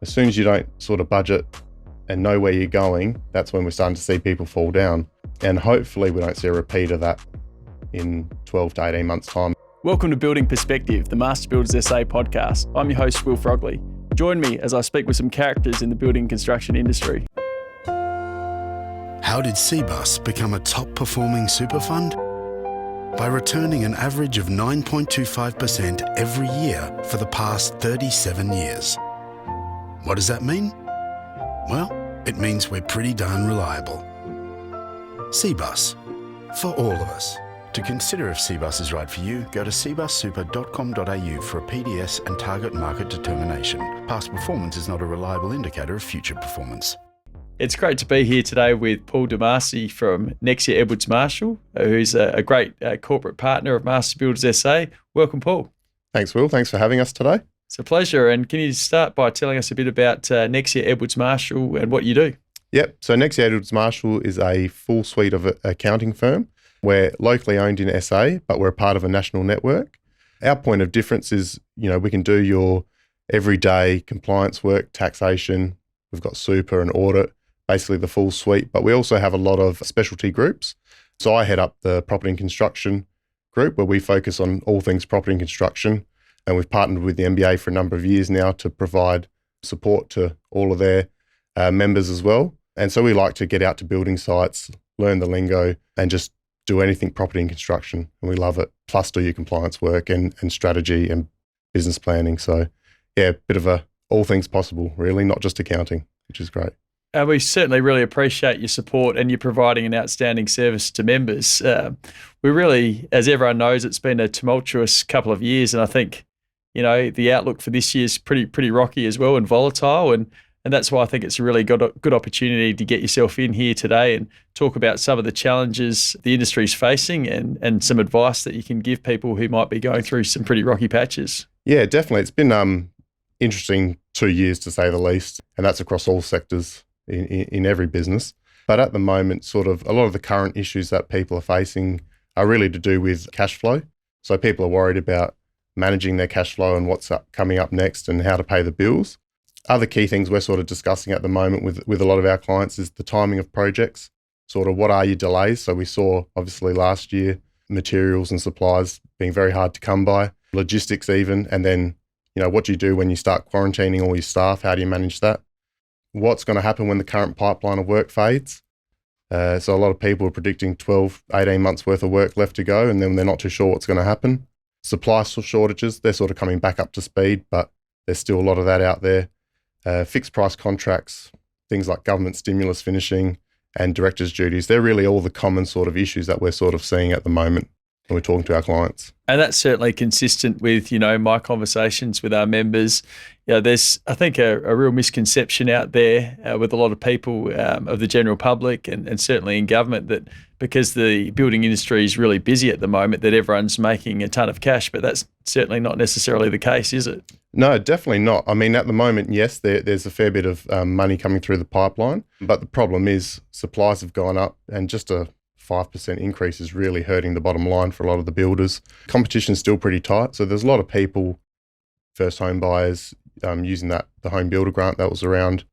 As soon as you don't sort of budget and know where you're going, that's when we're starting to see people fall down. And hopefully we don't see a repeat of that in 12 to 18 months' time. Welcome to Building Perspective, the Master Builders SA podcast. I'm your host, Will Frogley. Join me as I speak with some characters in the building construction industry. How did CBUS become a top-performing super fund? By returning an average of 9.25% every year for the past 37 years. What does that mean? Well, it means we're pretty darn reliable. CBUS, for all of us. To consider if CBUS is right for you, go to cbussuper.com.au for a PDS and target market determination. Past performance is not a reliable indicator of future performance. It's great to be here today with Paul Dimasi from Nexia Edwards Marshall, who's a great corporate partner of Master Builders SA. Welcome, Paul. Thanks, Will. Thanks for having us today. It's a pleasure. And can you start by telling us a bit about Nexia Edwards Marshall and what you do? Yep. So Nexia Edwards Marshall is a full suite of accounting firm. We're locally owned in SA, but we're a part of a national network. Our point of difference is, we can do your everyday compliance work, taxation. We've got super and audit, basically the full suite, but we also have a lot of specialty groups. So I head up the property and construction group where we focus on all things property and construction. And we've partnered with the MBA for a number of years now to provide support to all of their members as well. And so we like to get out to building sites, learn the lingo, and just do anything property and construction. And we love it. Plus do your compliance work and strategy and business planning. So yeah, a bit of all things possible, really, not just accounting, which is great. We certainly really appreciate your support and you providing an outstanding service to members. We really, as everyone knows, it's been a tumultuous couple of years. And I think, the outlook for this year is pretty rocky as well and volatile. And that's why I think it's a really good opportunity to get yourself in here today and talk about some of the challenges the industry is facing and some advice that you can give people who might be going through some pretty rocky patches. Yeah, definitely. It's been interesting 2 years to say the least, and that's across all sectors in every business. But at the moment, sort of a lot of the current issues that people are facing are really to do with cash flow. So people are worried about managing their cash flow and what's coming up next and how to pay the bills. Other key things we're sort of discussing at the moment with a lot of our clients is the timing of projects, sort of what are your delays. So we saw obviously last year materials and supplies being very hard to come by, logistics even, and then, what do you do when you start quarantining all your staff? How do you manage that? What's going to happen when the current pipeline of work fades? So a lot of people are predicting 12, 18 months worth of work left to go, and then they're not too sure what's going to happen. Supply shortages, they're sort of coming back up to speed, but there's still a lot of that out there. Fixed price contracts, things like government stimulus finishing and directors' duties, they're really all the common sort of issues that we're sort of seeing at the moment when we're talking to our clients. And that's certainly consistent with, my conversations with our members. There's, I think, a real misconception out there with a lot of people of the general public and certainly in government that because the building industry is really busy at the moment that everyone's making a ton of cash, but that's certainly not necessarily the case, is it? No, definitely not. I mean, at the moment, yes, there's a fair bit of money coming through the pipeline, but the problem is supplies have gone up and just a 5% increase is really hurting the bottom line for a lot of the builders. Competition's still pretty tight, so there's a lot of people, first home buyers, using the home builder grant that was around,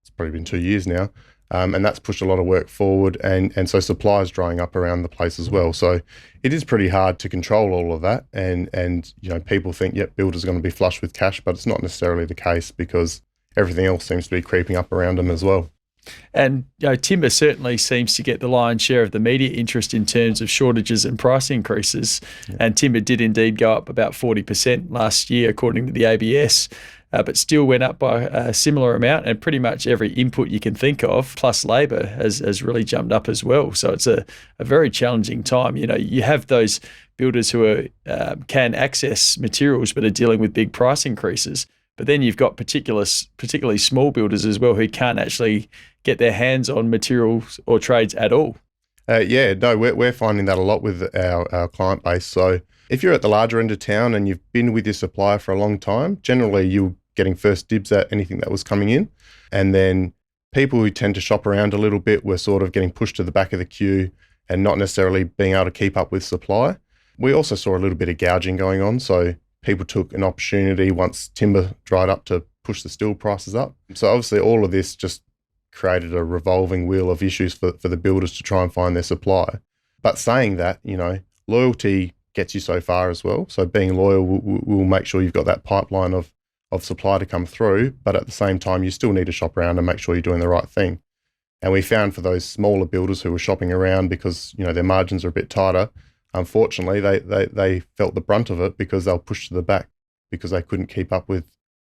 it's probably been 2 years now, and that's pushed a lot of work forward, and so supply is drying up around the place as well. So it is pretty hard to control all of that, and people think, builders are going to be flush with cash, but it's not necessarily the case because everything else seems to be creeping up around them as well. And timber certainly seems to get the lion's share of the media interest in terms of shortages and price increases. Yeah. And timber did indeed go up about 40% last year, according to the ABS, but still went up by a similar amount. And pretty much every input you can think of, plus labour, has really jumped up as well. So it's a very challenging time. You have those builders who can access materials but are dealing with big price increases. But then you've got particularly small builders as well who can't actually get their hands on materials or trades at all. We're finding that a lot with our client base. So if you're at the larger end of town and you've been with your supplier for a long time, generally you're getting first dibs at anything that was coming in. And then people who tend to shop around a little bit were sort of getting pushed to the back of the queue and not necessarily being able to keep up with supply. We also saw a little bit of gouging going on. So people took an opportunity once timber dried up to push the steel prices up. So obviously all of this just created a revolving wheel of issues for the builders to try and find their supply. But saying that, loyalty gets you so far as well. So being loyal will make sure you've got that pipeline of supply to come through, but at the same time, you still need to shop around and make sure you're doing the right thing. And we found for those smaller builders who were shopping around because, their margins are a bit tighter, unfortunately, they felt the brunt of it because they were pushed to the back because they couldn't keep up with,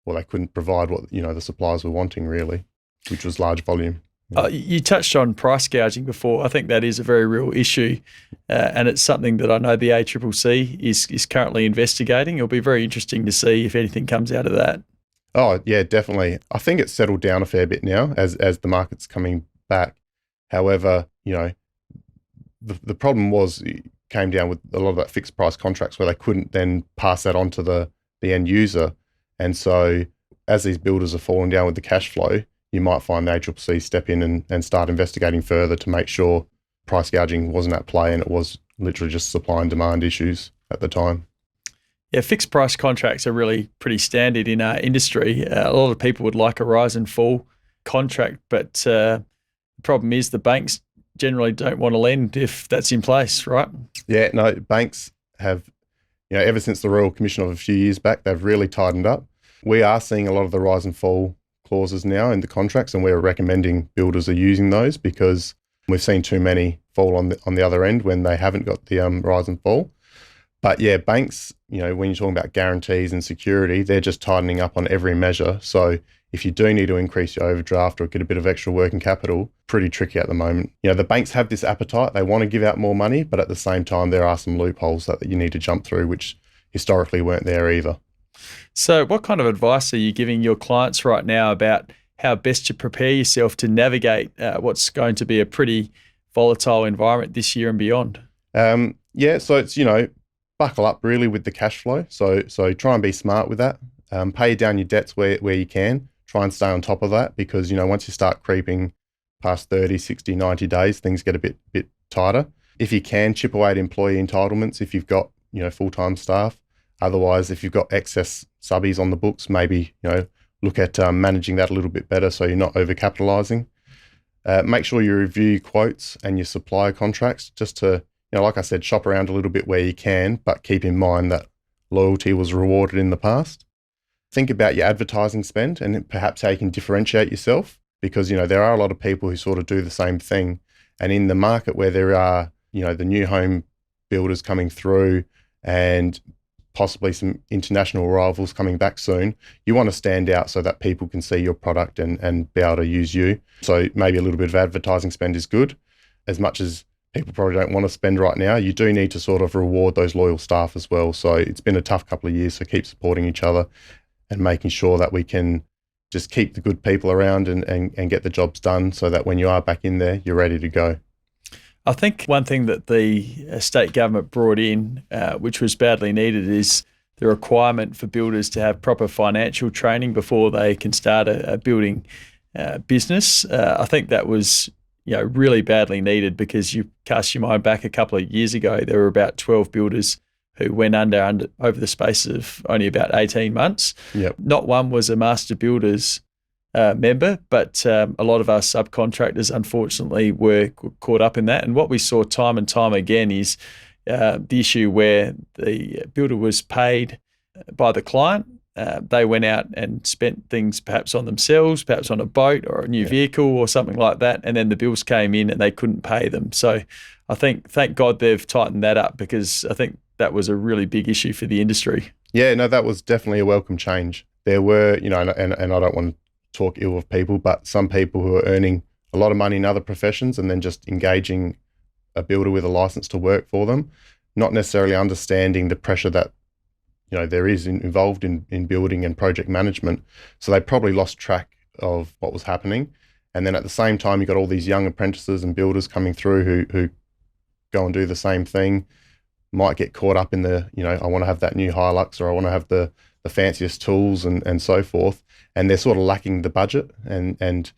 or they couldn't provide what, the suppliers were wanting really, which was large volume. You touched on price gouging before. I think that is a very real issue, and it's something that I know the ACCC is currently investigating. It'll be very interesting to see if anything comes out of that. Oh, yeah, definitely. I think it's settled down a fair bit now as the market's coming back. However, the problem came down with a lot of that fixed price contracts where they couldn't then pass that on to the end user. And so as these builders are falling down with the cash flow, you might find the ACCC step in and start investigating further to make sure price gouging wasn't at play and it was literally just supply and demand issues at the time. Yeah, fixed price contracts are really pretty standard in our industry. A lot of people would like a rise and fall contract, but the problem is the banks generally don't want to lend if that's in place, right? Yeah, no, banks have, ever since the Royal Commission of a few years back, they've really tightened up. We are seeing a lot of the rise and fall clauses now in the contracts, and we're recommending builders are using those because we've seen too many fall on the other end when they haven't got the rise and fall. But yeah, banks, when you're talking about guarantees and security, they're just tightening up on every measure. So if you do need to increase your overdraft or get a bit of extra working capital, pretty tricky at the moment. The banks have this appetite. They want to give out more money, but at the same time, there are some loopholes that you need to jump through, which historically weren't there either. So what kind of advice are you giving your clients right now about how best to prepare yourself to navigate what's going to be a pretty volatile environment this year and beyond? Yeah, so it's, buckle up really with the cash flow. So try and be smart with that. Pay down your debts where you can. Try and stay on top of that because, once you start creeping past 30, 60, 90 days, things get a bit tighter. If you can, chip away at employee entitlements if you've got, full-time staff. Otherwise, if you've got excess subbies on the books, maybe, look at managing that a little bit better so you're not over-capitalising. Make sure you review quotes and your supplier contracts just to, like I said, shop around a little bit where you can, but keep in mind that loyalty was rewarded in the past. Think about your advertising spend and perhaps how you can differentiate yourself because, there are a lot of people who sort of do the same thing. And in the market where there are, the new home builders coming through and possibly some international rivals coming back soon, you want to stand out so that people can see your product and be able to use you. So maybe a little bit of advertising spend is good. As much as people probably don't want to spend right now, you do need to sort of reward those loyal staff as well. So it's been a tough couple of years, so keep supporting each other and making sure that we can just keep the good people around and get the jobs done so that when you are back in there, you're ready to go. I think one thing that the state government brought in, which was badly needed, is the requirement for builders to have proper financial training before they can start a building business. I think that was really badly needed because you cast your mind back a couple of years ago, there were about 12 builders who went under over the space of only about 18 months. Yep. Not one was a master builders member, but a lot of our subcontractors, unfortunately, were caught up in that. And what we saw time and time again is the issue where the builder was paid by the client. They went out and spent things perhaps on themselves, perhaps on a boat or a new vehicle or something like that. And then the bills came in and they couldn't pay them. So I think, thank God they've tightened that up because I think that was a really big issue for the industry. Yeah, no, that was definitely a welcome change. There were, and I don't want to talk ill of people, but some people who are earning a lot of money in other professions and then just engaging a builder with a license to work for them, not necessarily understanding the pressure that there is involved in building and project management. So they probably lost track of what was happening. And then at the same time, you've got all these young apprentices and builders coming through who go and do the same thing, might get caught up in the, I want to have that new Hilux or I want to have the fanciest tools and so forth. And they're sort of lacking the budget. And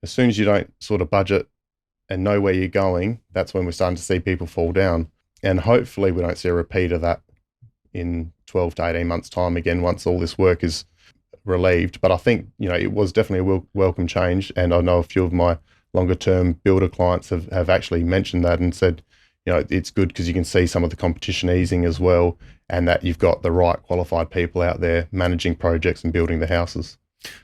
as soon as you don't sort of budget and know where you're going, that's when we're starting to see people fall down. And hopefully we don't see a repeat of that in 12 to 18 months' time again, once all this work is relieved. But I think, it was definitely a welcome change. And I know a few of my longer term builder clients have actually mentioned that and said, it's good because you can see some of the competition easing as well, and that you've got the right qualified people out there managing projects and building the houses.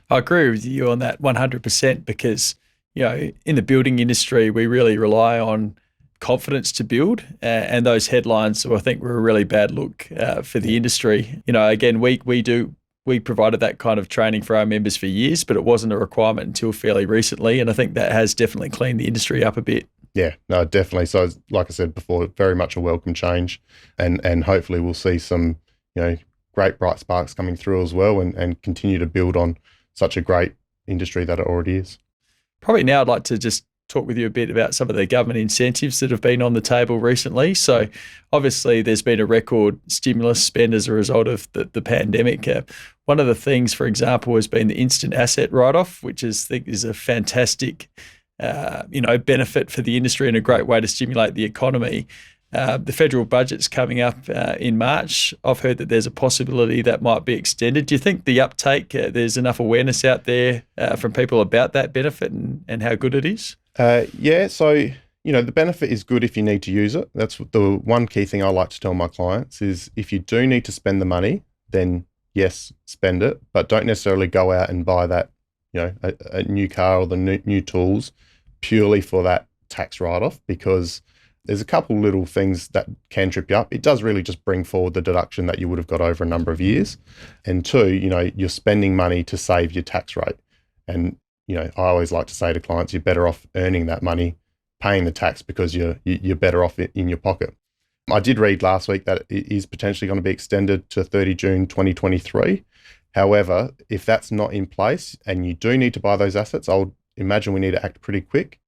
I agree with you on that 100% because, in the building industry, we really rely on confidence to build, and those headlines, I think, were a really bad look for the industry. Again, we provided that kind of training for our members for years, but it wasn't a requirement until fairly recently, and I think that has definitely cleaned the industry up a bit. Yeah, no, definitely. So, like I said before, very much a welcome change, and hopefully we'll see some, great bright sparks coming through as well, and continue to build on such a great industry that it already is. Probably now I'd like to just talk with you a bit about some of the government incentives that have been on the table recently. So obviously there's been a record stimulus spend as a result of the pandemic. One of the things, for example, has been the instant asset write-off, which I think is a fantastic benefit for the industry and a great way to stimulate the economy. The federal budget's coming up in March. I've heard that there's a possibility that might be extended. Do you think the uptake, there's enough awareness out there from people about that benefit and how good it is? Yeah, so, the benefit is good if you need to use it. That's the one key thing I like to tell my clients is if you do need to spend the money, then yes, spend it, but don't necessarily go out and buy that, a new car or the new tools purely for that tax write-off, because there's a couple little things that can trip you up. It does really just bring forward the deduction that you would have got over a number of years. And two, you're spending money to save your tax rate. And, I always like to say to clients, you're better off earning that money, paying the tax, because you're better off in your pocket. I did read last week that it is potentially going to be extended to 30 June 2023. However, if that's not in place and you do need to buy those assets, I would imagine we need to act pretty quick,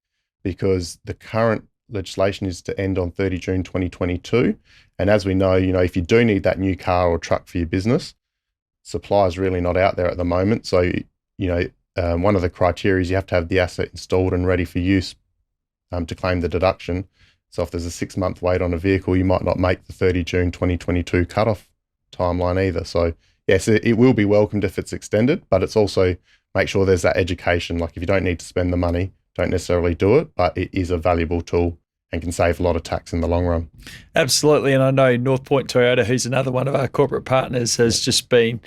because the current legislation is to end on 30 June 2022. And as we know, if you do need that new car or truck for your business, supply is really not out there at the moment. So, one of the criteria is you have to have the asset installed and ready for use to claim the deduction. So if there's a 6-month wait on a vehicle, you might not make the 30 June 2022 cutoff timeline either. So yes, it will be welcomed if it's extended, but it's also make sure there's that education. Like if you don't need to spend the money, don't necessarily do it, but it is a valuable tool and can save a lot of tax in the long run. Absolutely. And I know North Point Toyota, who's another one of our corporate partners, has just been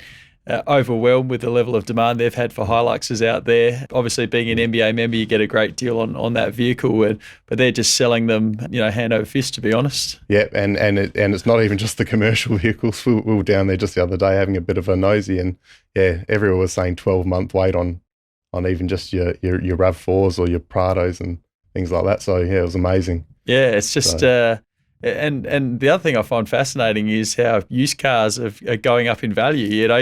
overwhelmed with the level of demand they've had for Hiluxes out there. Obviously, being an MBA member, you get a great deal on that vehicle, but they're just selling them, hand over fist, to be honest. Yeah, and it's not even just the commercial vehicles. We were down there just the other day having a bit of a nosy, and yeah, everyone was saying 12-month wait on even just your RAV4s or your Prados and things like that. So yeah, it was amazing. Yeah, it's just and the other thing I find fascinating is how used cars are going up in value.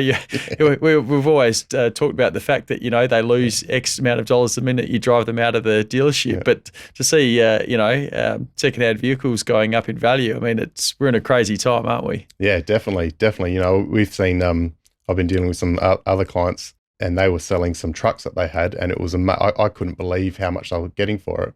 We've always talked about the fact that they lose X amount of dollars the minute you drive them out of the dealership. Yeah. But to see secondhand vehicles going up in value, I mean, we're in a crazy time, aren't we? Yeah, definitely. We've seen. I've been dealing with some other clients, and they were selling some trucks that they had, and it was I couldn't believe how much they were getting for it.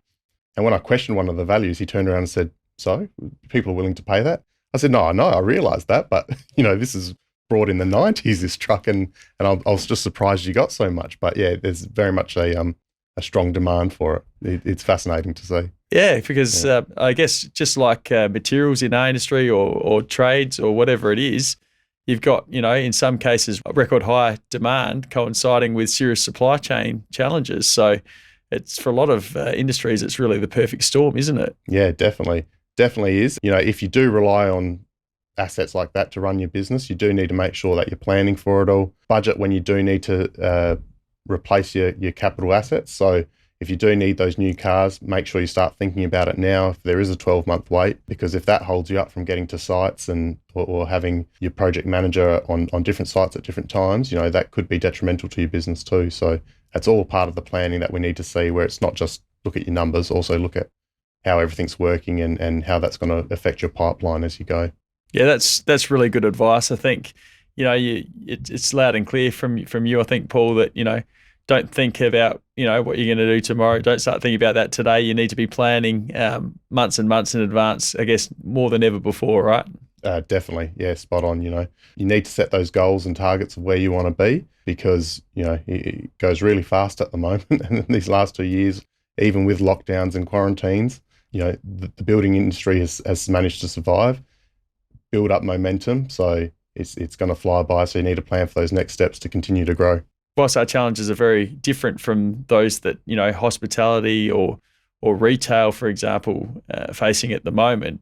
And when I questioned one of the values, he turned around and said, "So people are willing to pay that?" I said, "No, I know, I realised that, but this is brought in the 90s, this truck, and I was just surprised you got so much." But yeah, there's very much a strong demand for it. It's fascinating to see. Yeah, because I guess just like materials in our industry or trades or whatever it is, you've got, in some cases, record high demand coinciding with serious supply chain challenges. So it's for a lot of industries, it's really the perfect storm, isn't it? Yeah, definitely is. If you do rely on assets like that to run your business, you do need to make sure that you're planning for it all. Budget when you do need to replace your capital assets. So if you do need those new cars, make sure you start thinking about it now if there is a 12-month wait, because if that holds you up from getting to sites or having your project manager on different sites at different times, that could be detrimental to your business too. So that's all part of the planning that we need to see, where it's not just look at your numbers, also look at how everything's working and how that's going to affect your pipeline as you go. Yeah, that's really good advice. I think, it's loud and clear from you, I think, Paul, that, don't think about, what you're going to do tomorrow. Don't start thinking about that today. You need to be planning months and months in advance, I guess, more than ever before, right? Definitely. Yeah, spot on. You need to set those goals and targets of where you want to be because, it goes really fast at the moment. And in these last 2 years, even with lockdowns and quarantines, the building industry has managed to survive, build up momentum. So it's going to fly by. So you need to plan for those next steps to continue to grow. Whilst our challenges are very different from those that, hospitality or retail, for example, facing at the moment,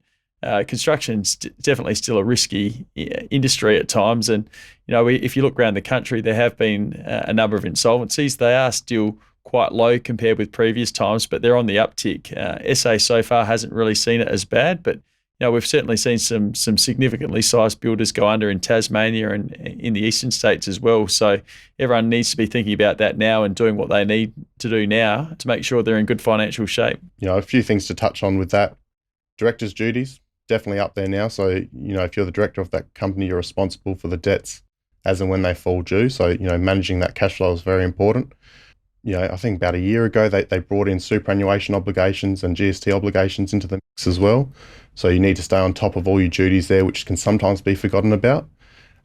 construction's definitely still a risky industry at times. And, if you look around the country, there have been a number of insolvencies. They are still quite low compared with previous times, but they're on the uptick. SA so far hasn't really seen it as bad, but we've certainly seen some significantly sized builders go under in Tasmania and in the eastern states as well. So everyone needs to be thinking about that now and doing what they need to do now to make sure they're in good financial shape. A few things to touch on with that. Directors' duties, definitely up there now. So, if you're the director of that company, you're responsible for the debts as and when they fall due. So, managing that cash flow is very important. I think about a year ago, they brought in superannuation obligations and GST obligations into the mix as well. So you need to stay on top of all your duties there, which can sometimes be forgotten about.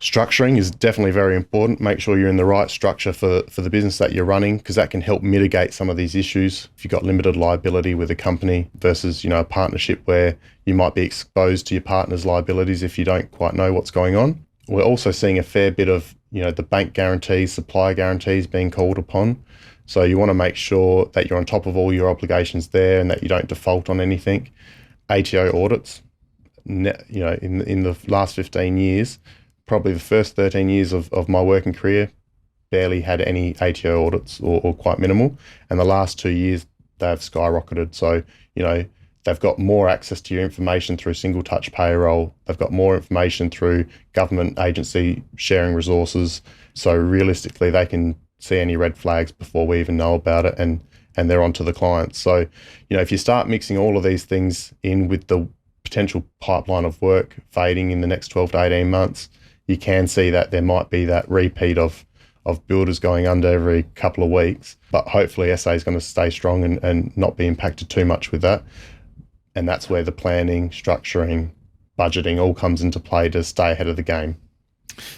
Structuring is definitely very important. Make sure you're in the right structure for the business that you're running, because that can help mitigate some of these issues. If you've got limited liability with a company versus, a partnership where you might be exposed to your partner's liabilities if you don't quite know what's going on. We're also seeing a fair bit of, the bank guarantees, supplier guarantees being called upon. So you want to make sure that you're on top of all your obligations there and that you don't default on anything. ATO audits, in the last 15 years, probably the first 13 years of my working career, barely had any ATO audits or quite minimal. And the last 2 years, they've skyrocketed. So, they've got more access to your information through single touch payroll. They've got more information through government agency sharing resources. So realistically, they can see any red flags before we even know about it, and they're onto the clients. So, if you start mixing all of these things in with the potential pipeline of work fading in the next 12 to 18 months, you can see that there might be that repeat of builders going under every couple of weeks. But hopefully SA is going to stay strong and not be impacted too much with that. And that's where the planning, structuring, budgeting all comes into play to stay ahead of the game.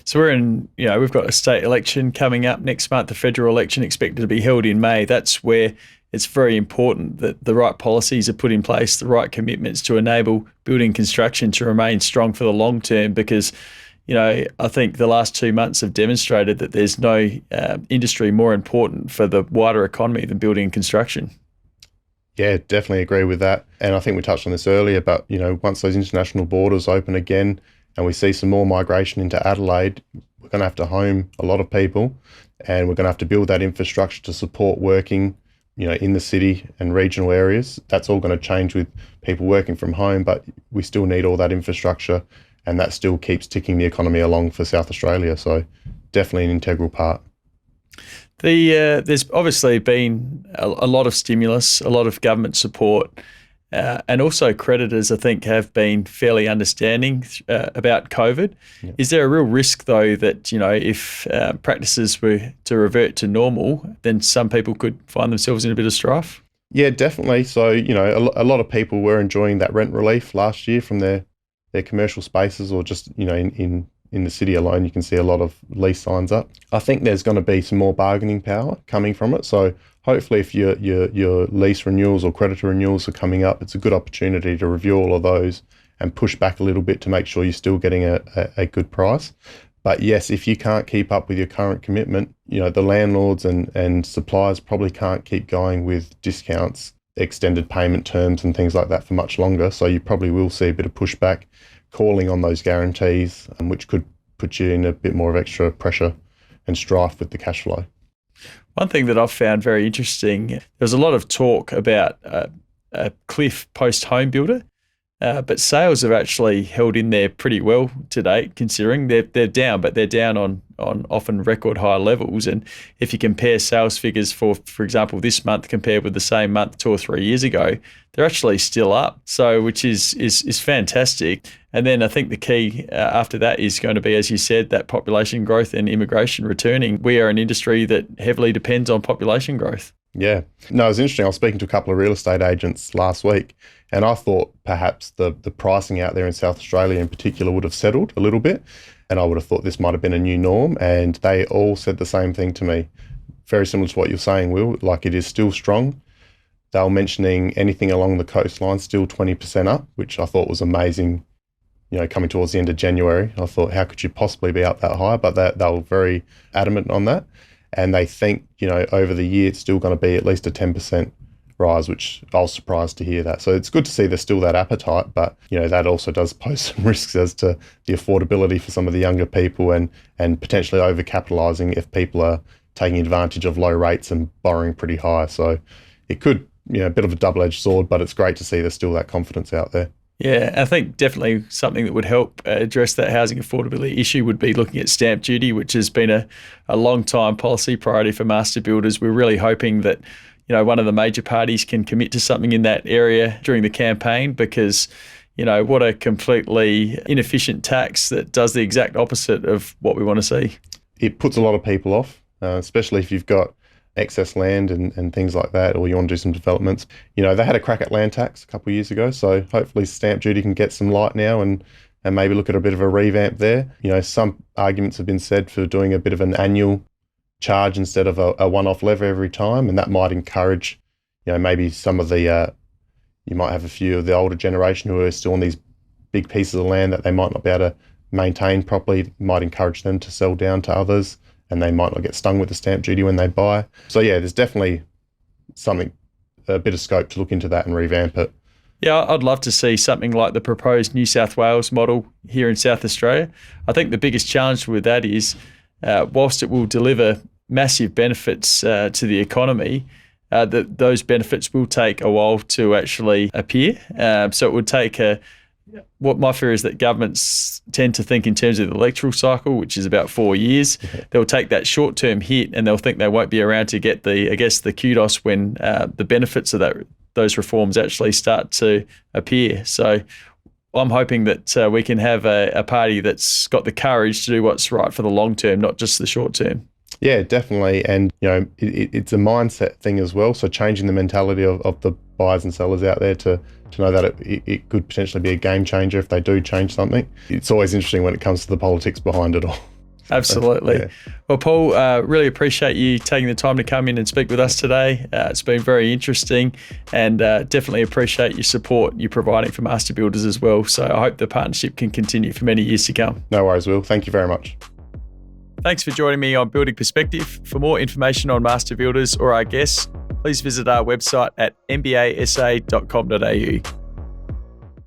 So we've got a state election coming up next month, the federal election expected to be held in May. That's where it's very important that the right policies are put in place, the right commitments to enable building construction to remain strong for the long term, because, I think the last 2 months have demonstrated that there's no industry more important for the wider economy than building and construction. Yeah, definitely agree with that. And I think we touched on this earlier, but, once those international borders open again, and we see some more migration into Adelaide, we're going to have to home a lot of people, and we're going to have to build that infrastructure to support working, in the city and regional areas. That's all going to change with people working from home, but we still need all that infrastructure, and that still keeps ticking the economy along for South Australia. So definitely an integral part. There's obviously been a lot of stimulus, a lot of government support, and also creditors, I think, have been fairly understanding about COVID. Yeah. Is there a real risk, though, that, if practices were to revert to normal, then some people could find themselves in a bit of strife? Yeah, definitely. So, a lot of people were enjoying that rent relief last year from their commercial spaces, or just, in the city alone, you can see a lot of lease signs up. I think there's going to be some more bargaining power coming from it. So hopefully if your lease renewals or creditor renewals are coming up, it's a good opportunity to review all of those and push back a little bit to make sure you're still getting a good price. But yes, if you can't keep up with your current commitment, the landlords and suppliers probably can't keep going with discounts, extended payment terms and things like that for much longer. So you probably will see a bit of pushback, calling on those guarantees, which could put you in a bit more of extra pressure and strife with the cash flow. One thing that I've found very interesting, there's a lot of talk about a cliff post-home builder, but sales have actually held in there pretty well to date, considering they're down, but they're down on often record high levels. And if you compare sales figures for example, this month compared with the same month 2 or 3 years ago, they're actually still up. So, which is fantastic. And then I think the key after that is going to be, as you said, that population growth and immigration returning. We are an industry that heavily depends on population growth. Yeah. No, it was interesting. I was speaking to a couple of real estate agents last week, and I thought perhaps the pricing out there in South Australia in particular would have settled a little bit, and I would have thought this might have been a new norm, and they all said the same thing to me. Very similar to what you're saying, Will, like it is still strong. They were mentioning anything along the coastline still 20% up, which I thought was amazing, coming towards the end of January. I thought, how could you possibly be up that high? But they were very adamant on that. And they think, over the year, it's still going to be at least a 10% rise, which I was surprised to hear that. So it's good to see there's still that appetite, but, that also does pose some risks as to the affordability for some of the younger people and potentially over-capitalising if people are taking advantage of low rates and borrowing pretty high. So it could, a bit of a double-edged sword, but it's great to see there's still that confidence out there. Yeah, I think definitely something that would help address that housing affordability issue would be looking at stamp duty, which has been a long time policy priority for master builders. We're really hoping that, one of the major parties can commit to something in that area during the campaign, because, what a completely inefficient tax that does the exact opposite of what we want to see. It puts a lot of people off, especially if you've got excess land and things like that, or you want to do some developments. They had a crack at land tax a couple of years ago, so hopefully stamp duty can get some light now and maybe look at a bit of a revamp there. Some arguments have been said for doing a bit of an annual charge instead of a one-off levy every time, and that might encourage, maybe some of the, you might have a few of the older generation who are still on these big pieces of land that they might not be able to maintain properly. It might encourage them to sell down to others, and they might not get stung with the stamp duty when they buy. So yeah, there's definitely a bit of scope to look into that and revamp it. Yeah, I'd love to see something like the proposed New South Wales model here in South Australia. I think the biggest challenge with that is, whilst it will deliver massive benefits to the economy, that those benefits will take a while to actually appear. So it would take what my fear is that governments tend to think in terms of the electoral cycle, which is about 4 years. They'll take that short-term hit and they'll think they won't be around to get the kudos when the benefits of those reforms actually start to appear. So I'm hoping that we can have a party that's got the courage to do what's right for the long term, not just the short term. Yeah, definitely. And, it's a mindset thing as well. So changing the mentality of the buyers and sellers out there to know that it could potentially be a game changer if they do change something. It's always interesting when it comes to the politics behind it all. Absolutely. Yeah. Well, Paul, really appreciate you taking the time to come in and speak with us today. It's been very interesting, and definitely appreciate your support you're providing for master builders as well. So I hope the partnership can continue for many years to come. No worries, Will. Thank you very much. Thanks for joining me on Building Perspective. For more information on master builders or our guests, please visit our website at mbasa.com.au.